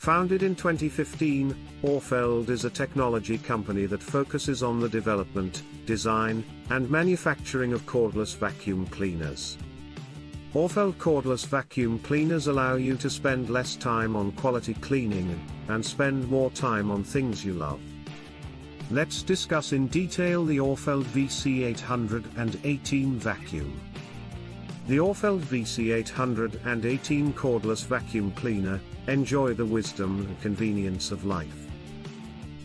Founded in 2015, ORFELD is a technology company that focuses on the development, design, and manufacturing of cordless vacuum cleaners. ORFELD cordless vacuum cleaners allow you to spend less time on quality cleaning and spend more time on things you love. Let's discuss in detail the ORFELD VC818 vacuum. The ORFELD VC818 cordless vacuum cleaner. Enjoy the wisdom and convenience of life.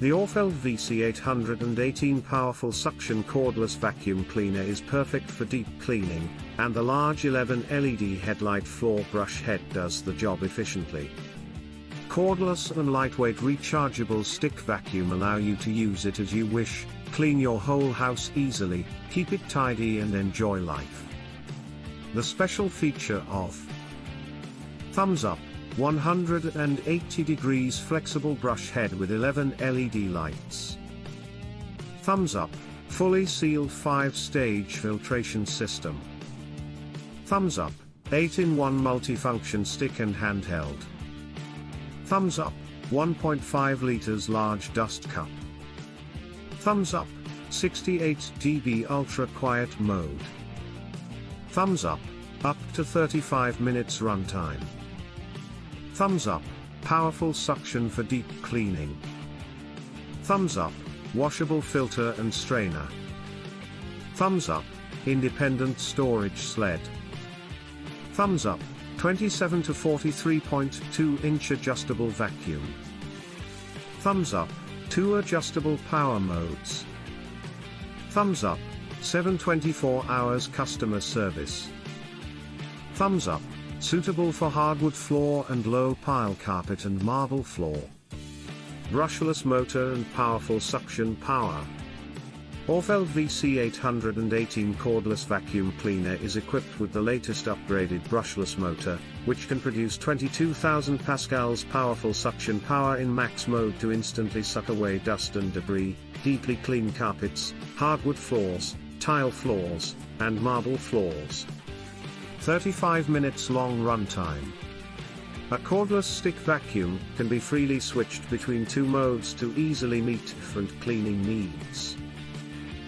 The ORFELD VC818 powerful suction cordless vacuum cleaner is perfect for deep cleaning, and the large 11 LED headlight floor brush head does the job efficiently. Cordless and lightweight rechargeable stick vacuum allow you to use it as you wish, clean your whole house easily, keep it tidy and enjoy life. The special feature of thumbs up, 180 degrees flexible brush head with 11 LED lights. Thumbs up, fully sealed 5-stage filtration system. Thumbs up, 8-in-1 multifunction stick and handheld. Thumbs up, 1.5 liters large dust cup. Thumbs up, 68 dB ultra quiet mode. Thumbs up to 35 minutes runtime. Thumbs up, powerful suction for deep cleaning. Thumbs up, washable filter and strainer. Thumbs up, independent storage sled. Thumbs up, 27 to 43.2 inch adjustable vacuum. Thumbs up, 2 adjustable power modes. Thumbs up, 7/24 hours customer service. Thumbs up, suitable for hardwood floor and low pile carpet and marble floor. Brushless motor and powerful suction power. ORFELD VC818 cordless vacuum cleaner is equipped with the latest upgraded brushless motor, which can produce 22,000 pascals powerful suction power in max mode to instantly suck away dust and debris, deeply clean carpets, hardwood floors, tile floors, and marble floors. 35 minutes long runtime. A cordless stick vacuum can be freely switched between two modes to easily meet different cleaning needs.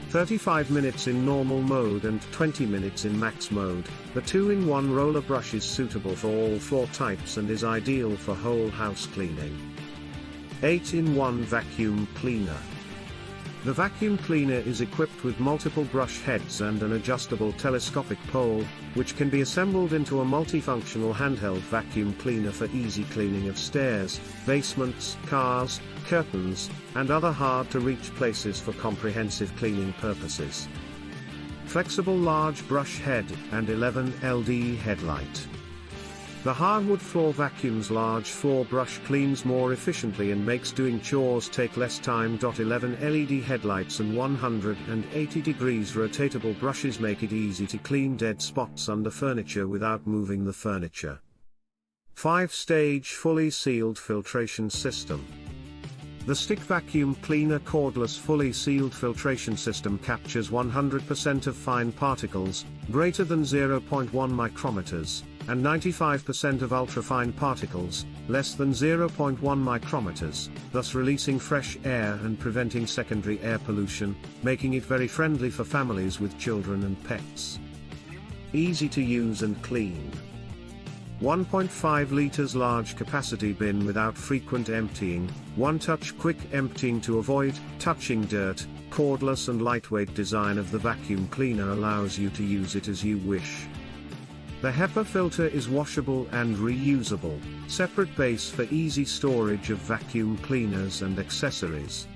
35 minutes in normal mode and 20 minutes in max mode, the 2-in-1 roller brush is suitable for all floor types and is ideal for whole house cleaning. 8-in-1 vacuum cleaner. The vacuum cleaner is equipped with multiple brush heads and an adjustable telescopic pole, which can be assembled into a multifunctional handheld vacuum cleaner for easy cleaning of stairs, basements, cars, curtains, and other hard-to-reach places for comprehensive cleaning purposes. Flexible large brush head and 11 LED headlight. The hardwood floor vacuum's large floor brush cleans more efficiently and makes doing chores take less time. 11 LED headlights and 180 degrees rotatable brushes make it easy to clean dead spots under furniture without moving the furniture. 5-stage fully sealed filtration system. The stick vacuum cleaner cordless fully sealed filtration system captures 100% of fine particles, greater than 0.1 micrometers, and 95% of ultrafine particles, less than 0.1 micrometers, thus releasing fresh air and preventing secondary air pollution, making it very friendly for families with children and pets. Easy to use and clean. 1.5 liters large capacity bin without frequent emptying, one-touch quick emptying to avoid touching dirt. Cordless and lightweight design of the vacuum cleaner allows you to use it as you wish. The HEPA filter is washable and reusable, separate base for easy storage of vacuum cleaners and accessories.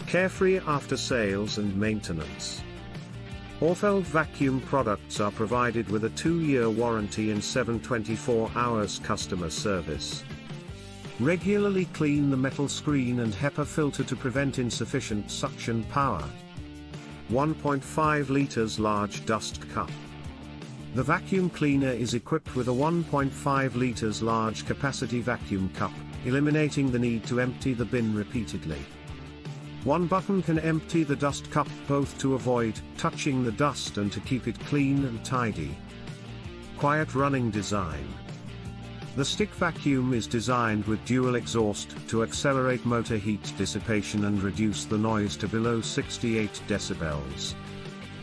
Carefree after sales and maintenance. ORFELD vacuum products are provided with a 2-year warranty and 7/24 hours customer service. Regularly clean the metal screen and HEPA filter to prevent insufficient suction power. 1.5 liters large dust cup. The vacuum cleaner is equipped with a 1.5 liters large capacity vacuum cup, eliminating the need to empty the bin repeatedly. One button can empty the dust cup both to avoid touching the dust and to keep it clean and tidy. Quiet running design. The stick vacuum is designed with dual exhaust to accelerate motor heat dissipation and reduce the noise to below 68 decibels.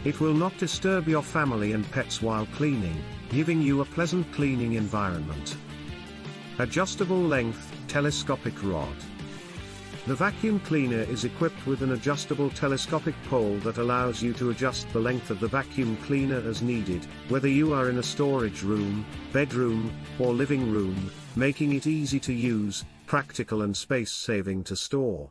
It will not disturb your family and pets while cleaning, giving you a pleasant cleaning environment. Adjustable length, telescopic rod. The vacuum cleaner is equipped with an adjustable telescopic pole that allows you to adjust the length of the vacuum cleaner as needed, whether you are in a storage room, bedroom, or living room, making it easy to use, practical and space-saving to store.